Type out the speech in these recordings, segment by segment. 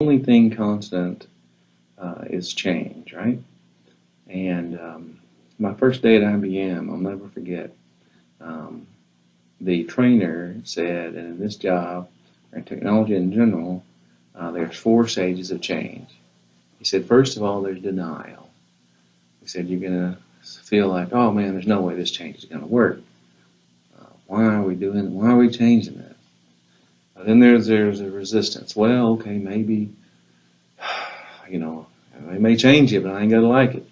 only thing constant is change, right? And my first day at IBM, I'll never forget, um, the trainer said, and in this job, or in technology in general, there's 4 stages of change. He said, first of all, there's denial. He said, you're going to feel like, oh man, there's no way this change is going to work. Why are we changing this? Then there's a resistance. Well, okay, maybe, they may change it, but I ain't got to like it.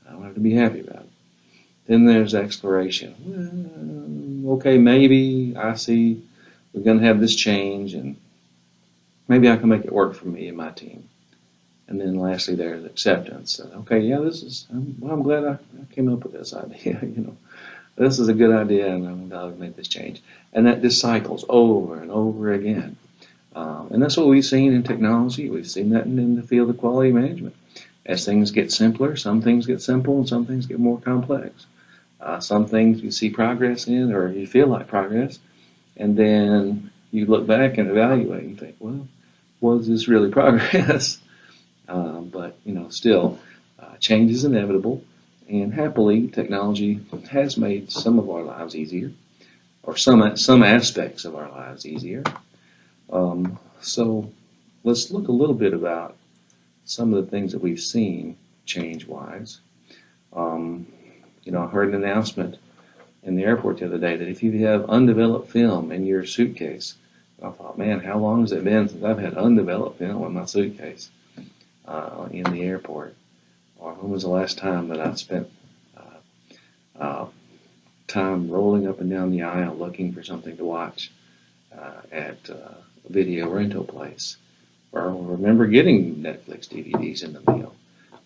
I don't have to be happy about it. Then there's exploration. Well, okay, maybe I see we're going to have this change, and maybe I can make it work for me and my team. And then lastly, there's acceptance. Okay, yeah, I'm glad I came up with this idea. This is a good idea, and I'm glad I made this change. And that just cycles over and over again. And that's what we've seen in technology. We've seen that in the field of quality management. As things get simpler, some things get simple, and some things get more complex. Some things you see progress in, or you feel like progress, and then you look back and evaluate and think, well, was this really progress? But still, change is inevitable, and happily, technology has made some of our lives easier, or some aspects of our lives easier. So let's look a little bit about some of the things that we've seen change-wise. I heard an announcement in the airport the other day that if you have undeveloped film in your suitcase, I thought, man, how long has it been since I've had undeveloped film in my suitcase in the airport? Or when was the last time that I spent time rolling up and down the aisle looking for something to watch at a video rental place? Or I remember getting Netflix DVDs in the mail.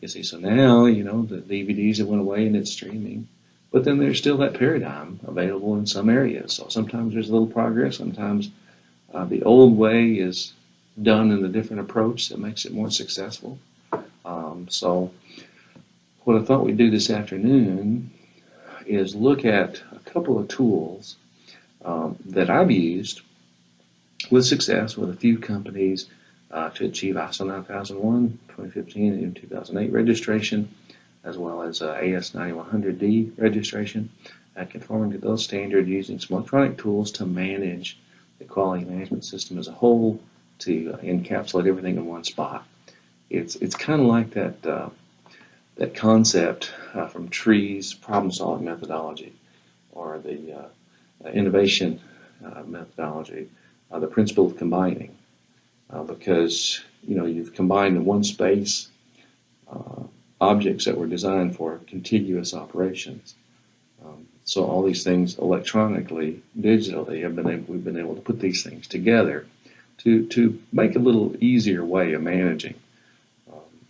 You see, so now, the DVDs have went away and it's streaming. But then there's still that paradigm available in some areas. So sometimes there's a little progress. Sometimes the old way is done in a different approach that makes it more successful. So what I thought we'd do this afternoon is look at a couple of tools that I've used with success with a few companies to achieve ISO 9001, 2015, and 2008 registration, as well as AS 9100D registration, conforming to those standards using some electronic tools to manage the quality management system as a whole, to encapsulate everything in one spot. It's kind of like that concept from Tree's problem-solving methodology, or the innovation methodology, the principle of combining. Because you've combined in one space objects that were designed for contiguous operations. So all these things electronically, digitally, we've been able to put these things together to make a little easier way of managing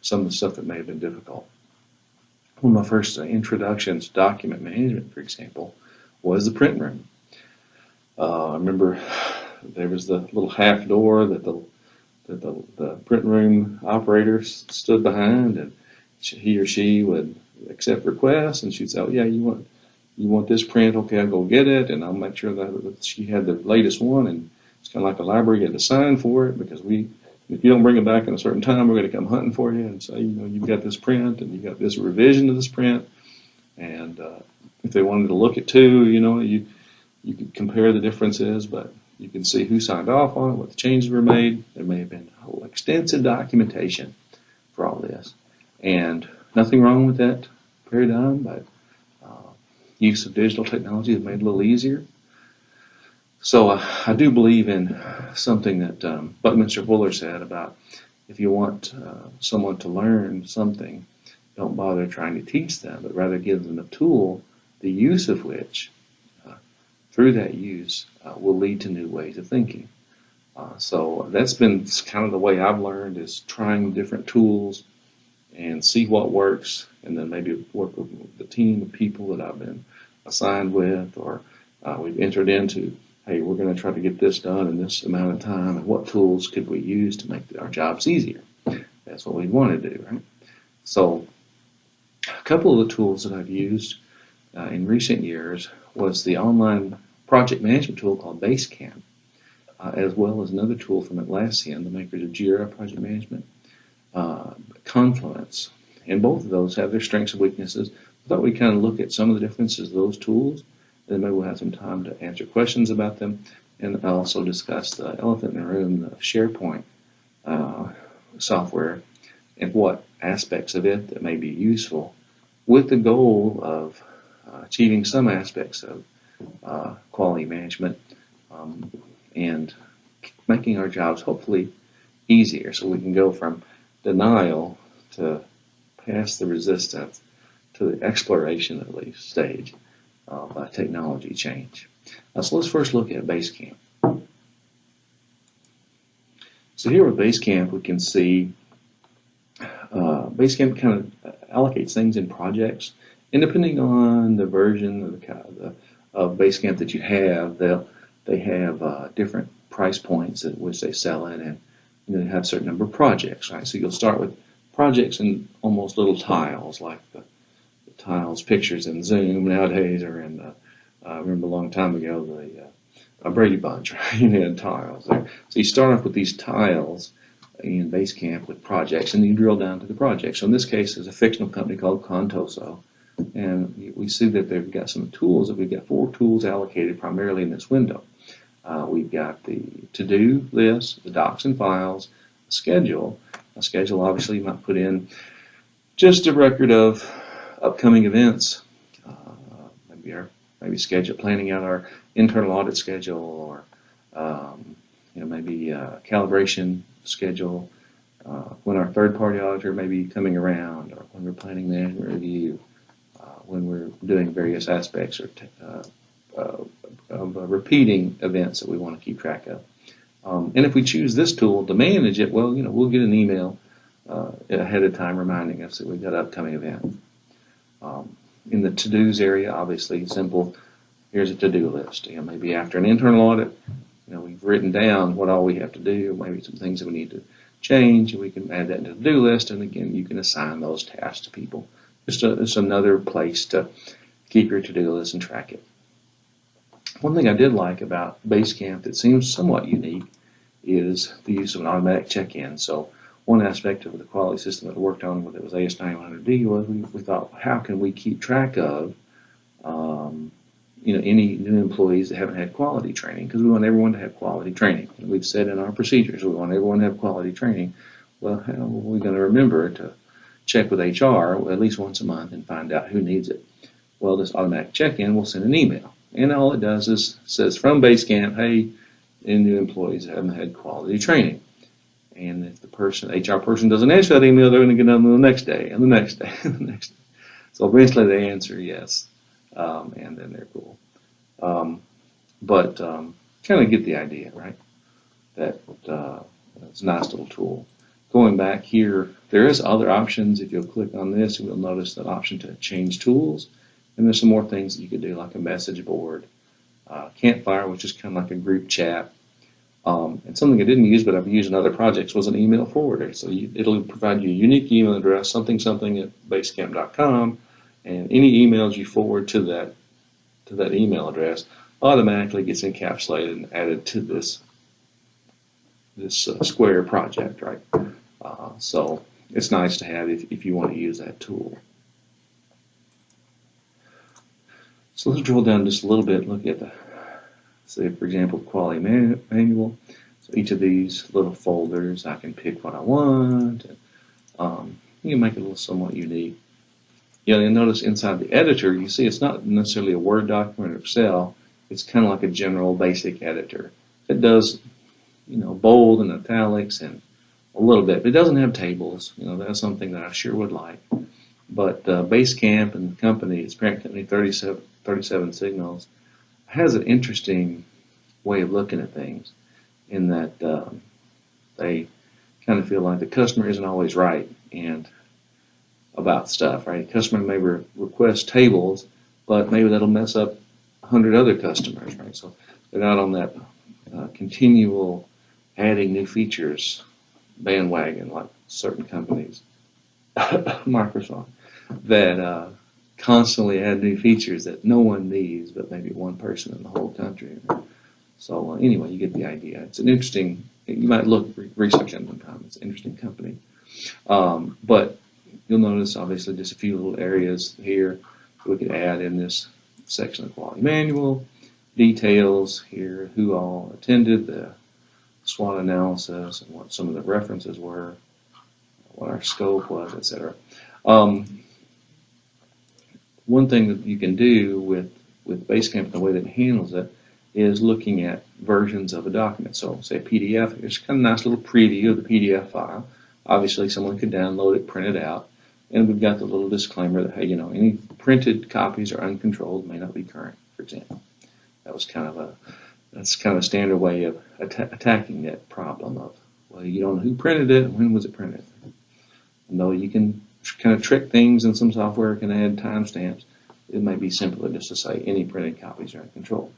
some of the stuff that may have been difficult. One of my first introductions to document management, for example, was the print room. I remember there was the little half door that the print room operator stood behind, and he or she would accept requests, and she'd say, oh yeah, you want this print? Okay, I'll go get it, and I'll make sure that she had the latest one. And it's kind of like a library. You had to sign for it, because if you don't bring it back in a certain time, we're going to come hunting for you and say, you've got this print, and you've got this revision of this print. And if they wanted to look at two, you could compare the differences, but you can see who signed off on it, what the changes were made. There may have been a whole extensive documentation for all this. And nothing wrong with that paradigm, but use of digital technology has made it a little easier. So I do believe in something that Buckminster Fuller said about, if you want someone to learn something, don't bother trying to teach them, but rather give them a tool, the use of which, through that use, will lead to new ways of thinking. So that's been kind of the way I've learned, is trying different tools and see what works, and then maybe work with the team of people that I've been assigned with, or we've entered into, hey, we're going to try to get this done in this amount of time, and what tools could we use to make our jobs easier? That's what we want to do, right? So a couple of the tools that I've used in recent years was the online project management tool called Basecamp. as well as another tool from Atlassian, the makers of Jira Project Management, Confluence. And both of those have their strengths and weaknesses. I thought we'd kind of look at some of the differences of those tools, and maybe we'll have some time to answer questions about them, and I'll also discuss the elephant in the room, the SharePoint software, and what aspects of it that may be useful, with the goal of achieving some aspects of quality management and making our jobs hopefully easier, so we can go from denial to past the resistance to the exploration, at least, stage of technology change. So let's first look at Basecamp. So here with Basecamp, we can see Basecamp kind of allocates things in projects, and depending on the version of Basecamp that you have, they have different price points at which they sell it, and they have a certain number of projects, right? So you'll start with projects in almost little tiles, like the tiles pictures in Zoom nowadays, or in I remember a long time ago the Brady Bunch, right? You had tiles there. So you start off with these tiles in Basecamp with projects, and you drill down to the project. So in this case, there's a fictional company called Contoso, and we see that they've got some tools. We've got 4 tools allocated primarily in this window. We've got the to-do list, the docs and files, a schedule. A schedule, obviously, you might put in just a record of upcoming events, maybe schedule, planning out our internal audit schedule, or maybe a calibration schedule when our third-party auditor may be coming around, or when we're planning management review, when we're doing various aspects of repeating events that we want to keep track of. And if we choose this tool to manage it, well, we'll get an email ahead of time reminding us that we've got an upcoming event. In the to-dos area, obviously, simple. Here's a to-do list. Maybe after an internal audit, we've written down what all we have to do, maybe some things that we need to change, and we can add that into the to-do list, and again, you can assign those tasks to people. Just another place to keep your to-do list and track it. One thing I did like about Basecamp that seems somewhat unique is the use of an automatic check-in. So one aspect of the quality system that I worked on with it was AS9100D was we thought, how can we keep track of any new employees that haven't had quality training? Because we want everyone to have quality training. And we've said in our procedures we want everyone to have quality training. Well, how are we going to remember to check with HR at least once a month and find out who needs it? Well, this automatic check-in will send an email. And all it does is says from Basecamp, hey, any new employees haven't had quality training. And if the HR person doesn't answer that email, they're going to get on the next day, and the next day, and the next day. So eventually they answer yes, and then they're cool. But kind of get the idea, right? That it's a nice little tool. Going back here, there is other options. If you'll click on this, you'll notice that option to change tools. And there's some more things that you could do, like a message board, Campfire, which is kind of like a group chat. And something I didn't use, but I've used in other projects, was an email forwarder. So it'll provide you a unique email address, something at basecamp.com, and any emails you forward to that email address automatically gets encapsulated and added to this Square project, right? So it's nice to have if you want to use that tool. So let's drill down just a little bit and look at say, for example, the quality manual. So each of these little folders, I can pick what I want. And, you can make it a little somewhat unique. You'll notice inside the editor, you see it's not necessarily a Word document or Excel. It's kind of like a general basic editor. It does, bold and italics and a little bit. But it doesn't have tables. That's something that I sure would like. But Basecamp and the company, its parent company, 37 Signals, has an interesting way of looking at things in that they kind of feel like the customer isn't always right and about stuff, right? The customer may request tables, but maybe that'll mess up 100 other customers, right? So they're not on that continual adding new features bandwagon like certain companies, Microsoft, that constantly add new features that no one needs but maybe one person in the whole country. So anyway, you get the idea. It's an interesting, you might research it sometime. It's an interesting company. But you'll notice, obviously, just a few little areas here we could add in this section of the quality manual. Details here, who all attended the SWOT analysis and what some of the references were, what our scope was, etc. One thing that you can do with Basecamp, the way that it handles it, is looking at versions of a document. So say a PDF, it's kind of a nice little preview of the PDF file. Obviously someone could download it, print it out, and we've got the little disclaimer that, hey, any printed copies are uncontrolled, may not be current, for example. That's kind of a standard way of attacking that problem of, well, you don't know who printed it, when was it printed. And though you can kind of trick things and some software can add timestamps, it may be simpler just to say any printed copies are uncontrolled.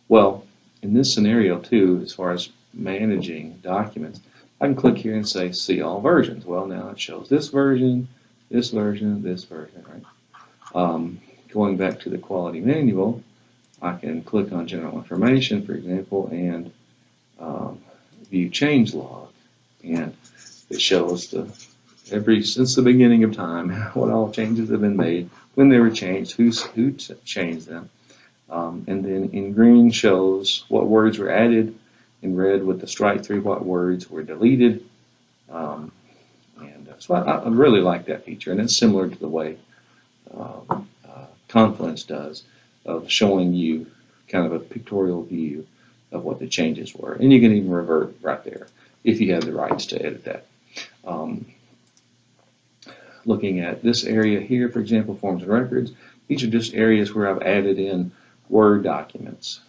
Well, in this scenario too, as far as managing documents, I can click here and say see all versions. Well, now it shows this version, this version, this version, right? Going back to the quality manual, I can click on general information, for example, and view change log, and it shows since the beginning of time what all changes have been made, when they were changed, who changed them, and then in green shows what words were added, in red with the strike through what words were deleted, and so I really like that feature, and it's similar to the way Confluence does, of showing you kind of a pictorial view of what the changes were. And you can even revert right there if you have the rights to edit that. Looking at this area here, for example, forms and records, these are just areas where I've added in Word documents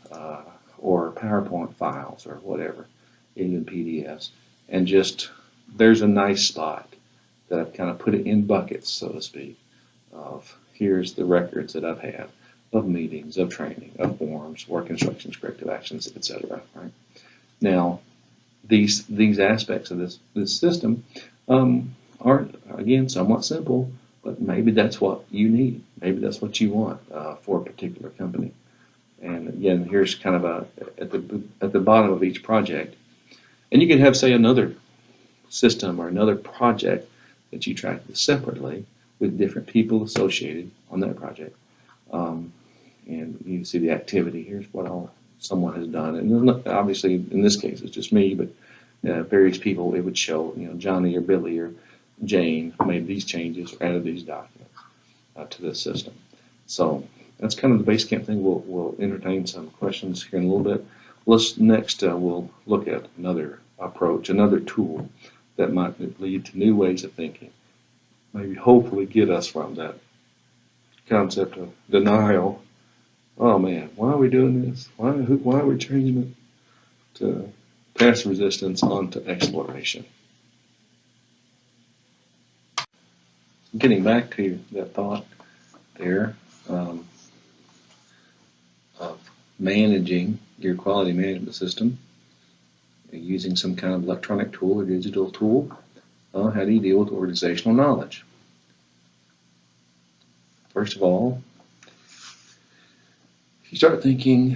or PowerPoint files or whatever, even PDFs. And just, there's a nice spot that I've kind of put it in buckets, so to speak, of here's the records that I've had of meetings, of training, of forms, work instructions, corrective actions, etc. Right? Now, these aspects of this system are, again, somewhat simple, but maybe that's what you need. Maybe that's what you want for a particular company. And again, here's kind of at the bottom of each project. And you can have, say, another system or another project that you track separately with different people associated on that project. And you see the activity. Here's what all someone has done. And obviously, in this case, it's just me, but various people, it would show, Johnny or Billy or Jane made these changes or added these documents to this system. So that's kind of the Basecamp thing. We'll entertain some questions here in a little bit. Next, we'll look at another approach, another tool that might lead to new ways of thinking. Maybe hopefully get us from that concept of denial. Oh man, why are we doing this? Why are we changing it to past resistance onto exploration? Getting back to that thought there of managing your quality management system using some kind of electronic tool or digital tool, how do you deal with organizational knowledge? First of all, if you start thinking,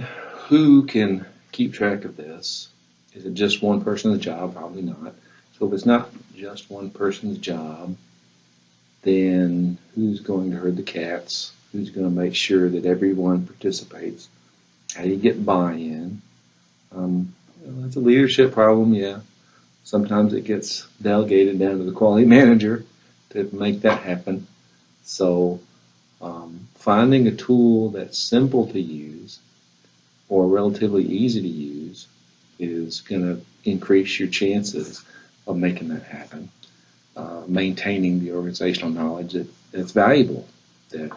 who can keep track of this? Is it just one person's job? Probably not. So if it's not just one person's job, then who's going to herd the cats? Who's going to make sure that everyone participates? How do you get buy-in? It's a leadership problem, yeah. Sometimes it gets delegated down to the quality manager to make that happen. So finding a tool that's simple to use or relatively easy to use is going to increase your chances of making that happen. Maintaining the organizational knowledge that's valuable, that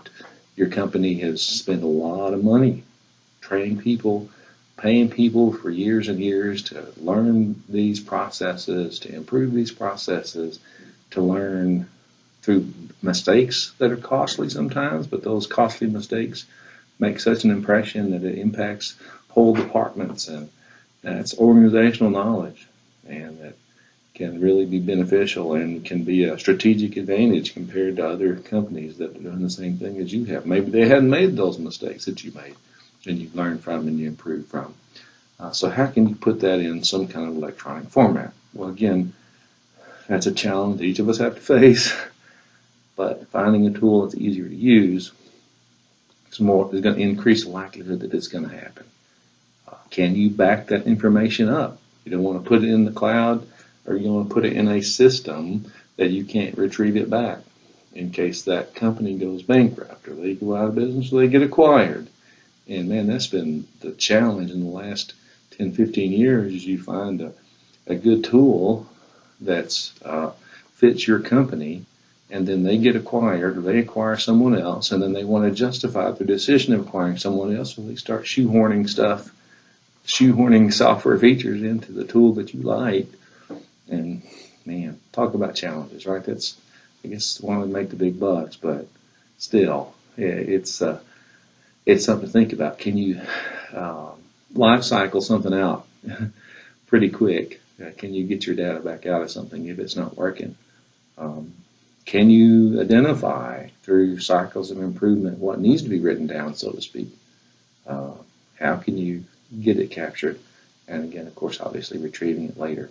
your company has spent a lot of money training people, paying people for years and years to learn these processes, to improve these processes, to learn through mistakes that are costly sometimes, but those costly mistakes make such an impression that it impacts whole departments, and that's organizational knowledge, and that can really be beneficial and can be a strategic advantage compared to other companies that are doing the same thing as you have. Maybe they hadn't made those mistakes that you made, and you've learned from and you improved from. So how can you put that in some kind of electronic format? Well, again, that's a challenge each of us have to face, but finding a tool that's easier to use is going to increase the likelihood that it's going to happen. Can you back that information up? You don't want to put it in the cloud, or you want to put it in a system that you can't retrieve it back in case that company goes bankrupt or they go out of business or they get acquired. And man, that's been the challenge in the last 10, 15 years, is you find a good tool that's fits your company, and then they get acquired or they acquire someone else, and then they want to justify their decision of acquiring someone else, so they start shoehorning software features into the tool that you like. And man, talk about challenges, right? That's, I guess, one would make the big bucks, but still, yeah, it's something to think about. Can you life cycle something out pretty quick? Can you get your data back out of something if it's not working? Can you identify through cycles of improvement what needs to be written down, so to speak? How can you get it captured? And again, of course, obviously retrieving it later.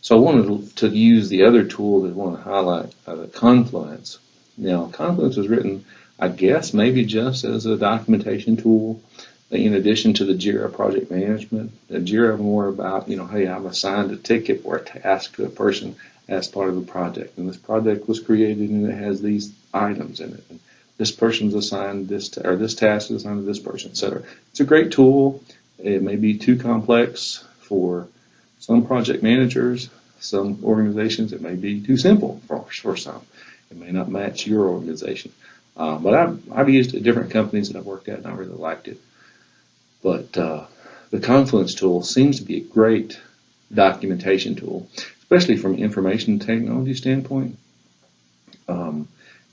So I wanted to use the other tool that I want to highlight, the Confluence. Now, Confluence was written, I guess, maybe just as a documentation tool, in addition to the JIRA project management. The JIRA more about, hey, I'm assigned a ticket or a task to a person as part of a project, and this project was created and it has these items in it. And this person's assigned this, or this task is assigned to this person, etc. It's a great tool. It may be too complex for some project managers, some organizations. It may be too simple for some. It may not match your organization. But I've used it at different companies that I've worked at, and I really liked it. But the Confluence tool seems to be a great documentation tool, especially from an information technology standpoint.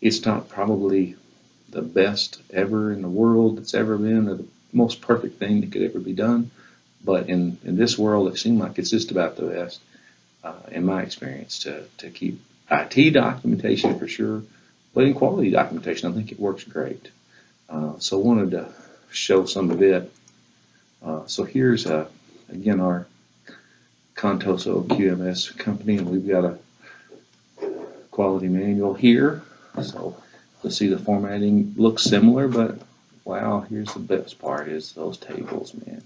It's not probably the best ever in the world that's ever been, or the most perfect thing that could ever be done. But in this world, it seems like it's just about the best, in my experience, to keep IT documentation for sure, but in quality documentation, I think it works great. So I wanted to show some of it. So here's, again, our Contoso QMS company, and we've got a quality manual here. So you'll see the formatting looks similar, but wow, here's the best part, is those tables, man.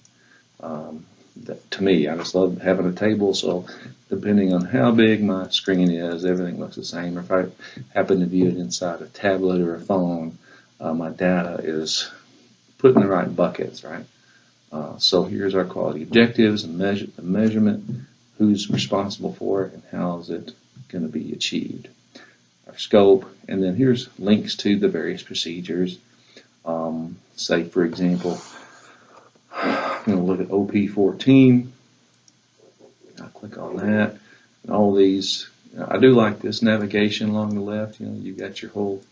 To me, I just love having a table, so depending on how big my screen is, everything looks the same. Or if I happen to view it inside a tablet or a phone, my data is put in the right buckets, right? So here's our quality objectives and the measurement, who's responsible for it, and how is it going to be achieved. Our scope, and then here's links to the various procedures. Say, for example, I'm going to look at OP14. I'll click on that. And all these, I do like this navigation along the left. You've got your whole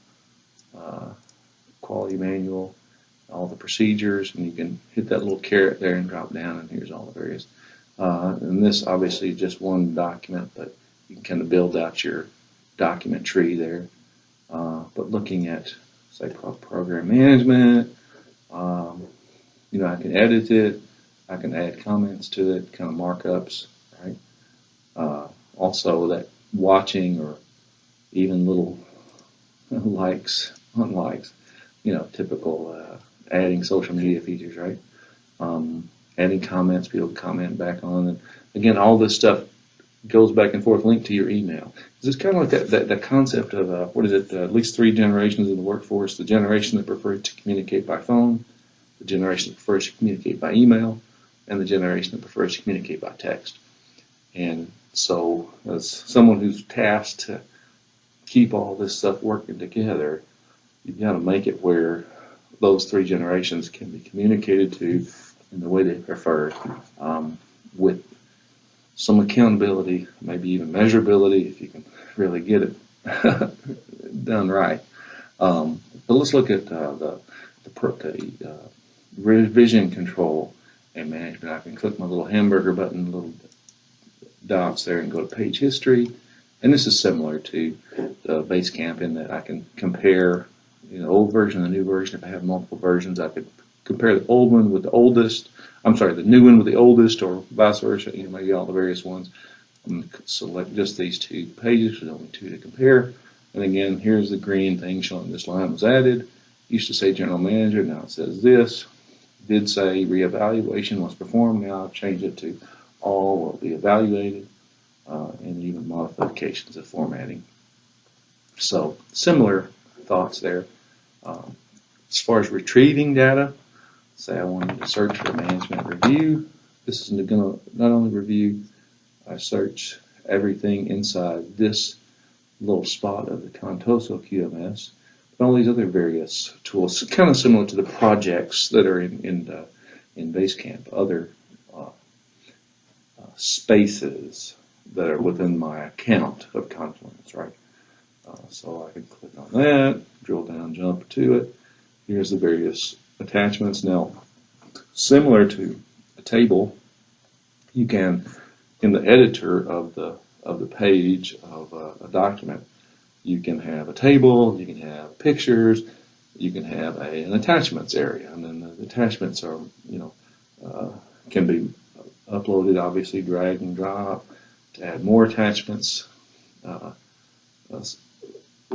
quality manual, all the procedures, and you can hit that little caret there and drop down, and here's all the various. And this obviously is just one document, but you can kind of build out your document tree there. But looking at, say, program management, I can edit it, I can add comments to it, kind of markups, right? Also, that watching, or even little likes, unlikes, typical adding social media features, right? Adding comments, people comment back on, and again, all this stuff goes back and forth, linked to your email. It's kind of like that concept of, at least 3 generations of the workforce: the generation that prefers to communicate by phone, the generation that prefers to communicate by email, and the generation that prefers to communicate by text. And so, as someone who's tasked to keep all this stuff working together, you've got to make it where those 3 generations can be communicated to in the way they prefer, with some accountability, maybe even measurability, if you can really get it done right. But let's look at the revision control and management. I can click my little hamburger button, little dots there, and go to page history. And this is similar to the Basecamp in that I can compare old version and the new version. If I have multiple versions, I could compare the old one with the oldest. I'm sorry, the new one with the oldest, or vice versa, maybe all the various ones. I'm going to select just these 2 pages, there's only 2 to compare. And again, here's the green thing showing this line was added. Used to say general manager, now it says this. Did say reevaluation was performed, now I've changed it to all will be evaluated, and even modifications of formatting. So similar thoughts there. As far as retrieving data, say I wanted to search for management review. This is going to not only review, I search everything inside this little spot of the Contoso QMS, but all these other various tools, kind of similar to the projects that are in Basecamp, other spaces that are within my account of Confluence, right? So I can click on that, drill down, jump to it. Here's the various attachments. Now, similar to a table, you can, in the editor of the page of a document, you can have a table, you can have pictures, you can have an attachments area, and then the attachments are, can be uploaded, obviously, drag and drop to add more attachments,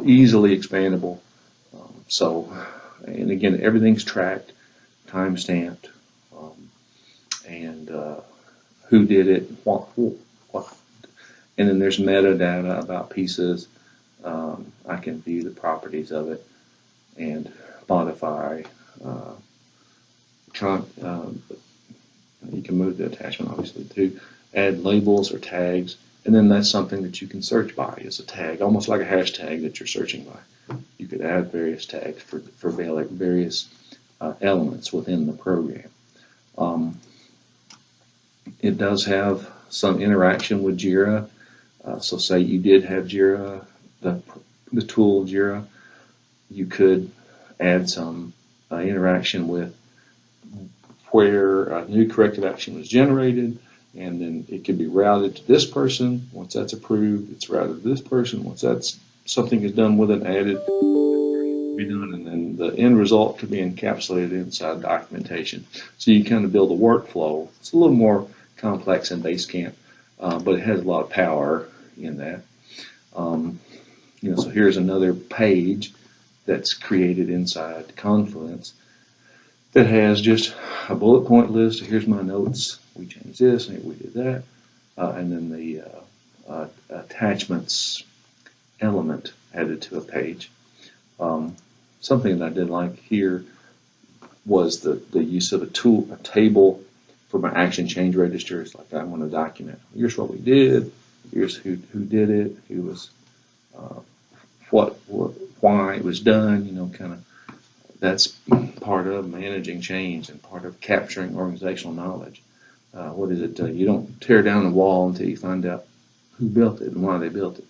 easily expandable. And again, everything's tracked, time stamped, and who did it, what, and then there's metadata about pieces. I can view the properties of it and modify. You can move the attachment, obviously, to add labels or tags, and then that's something that you can search by as a tag, almost like a hashtag that you're searching by. You could add various tags for various elements within the program. It does have some interaction with Jira. So say you did have Jira, the tool Jira, you could add some interaction with where a new corrective action was generated, and then it could be routed to this person. Once that's approved, it's routed to this person. Once that's something is done with it, added, be done, and then the end result could be encapsulated inside documentation. So you kind of build a workflow. It's a little more complex in Basecamp, but it has a lot of power in that. So here's another page that's created inside Confluence that has just a bullet point list. Here's my notes. We changed this, and we did that, and then the attachments element added to a page. Something that I did like here was the use of a table for my action change registers. Like I want to document, here's what we did, here's who did it, who was, why it was done, kind of. That's part of managing change and part of capturing organizational knowledge. What is it? You don't tear down a wall until you find out who built it and why they built it.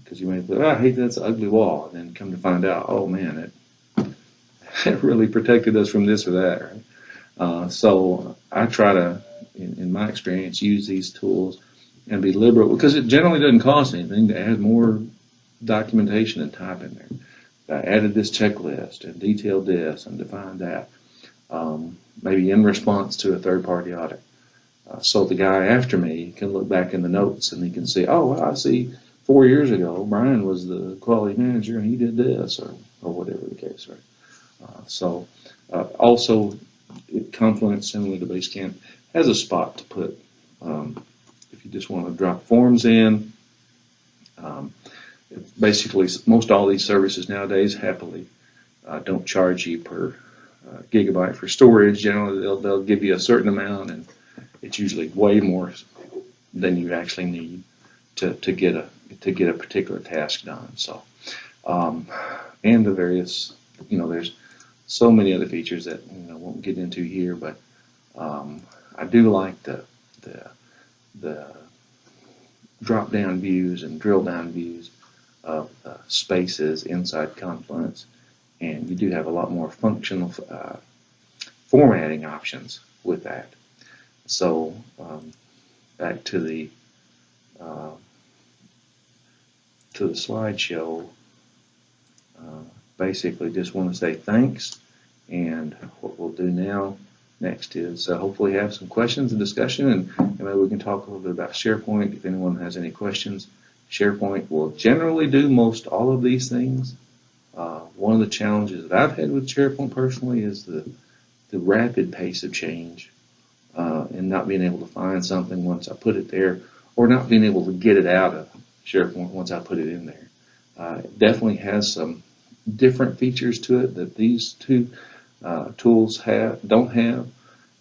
Because you may think, I hate that's an ugly wall, and then come to find out, oh man, it really protected us from this or that. Right? So I try to, in my experience, use these tools and be liberal, because it generally doesn't cost anything to add more documentation and type in there. I added this checklist and detailed this and defined that, maybe in response to a third-party audit. So the guy after me can look back in the notes and he can see, oh, well, I see 4 years ago Brian was the quality manager and he did this, or whatever the case, right? Also, Confluence, similar to Basecamp, has a spot to put, if you just want to drop forms in. Basically, most all these services nowadays happily don't charge you per gigabyte for storage. Generally, they'll give you a certain amount, and it's usually way more than you actually need to get a particular task done. So, and the various, there's so many other features that I won't get into here, but I do like the drop down views and drill down views of spaces inside Confluence, and you do have a lot more functional formatting options with that. So back to the slideshow. Basically, just want to say thanks, and what we'll do now next is hopefully have some questions and discussion, and maybe we can talk a little bit about SharePoint if anyone has any questions. SharePoint will generally do most all of these things. One of the challenges that I've had with SharePoint personally is the rapid pace of change, and not being able to find something once I put it there, or not being able to get it out of SharePoint once I put it in there. It definitely has some different features to it that these two tools don't have.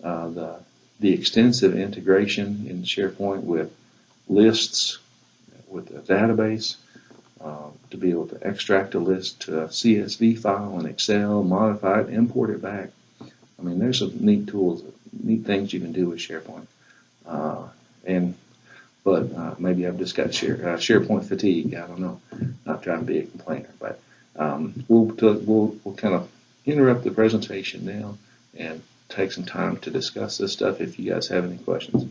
The extensive integration in SharePoint with lists, with a database, to be able to extract a list to a CSV file in Excel, modify it, import it back. I mean, there's some neat tools, neat things you can do with SharePoint. But maybe I've just got SharePoint fatigue. I don't know. Not trying to be a complainer, but we'll kind of interrupt the presentation now and take some time to discuss this stuff if you guys have any questions.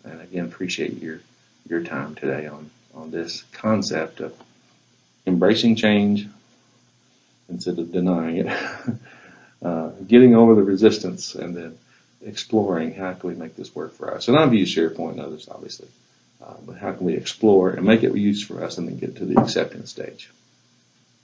And again, appreciate your time today on this concept of embracing change instead of denying it, getting over the resistance, and then exploring how can we make this work for us. And I've used SharePoint and others, obviously, but how can we explore and make it use for us and then get to the acceptance stage.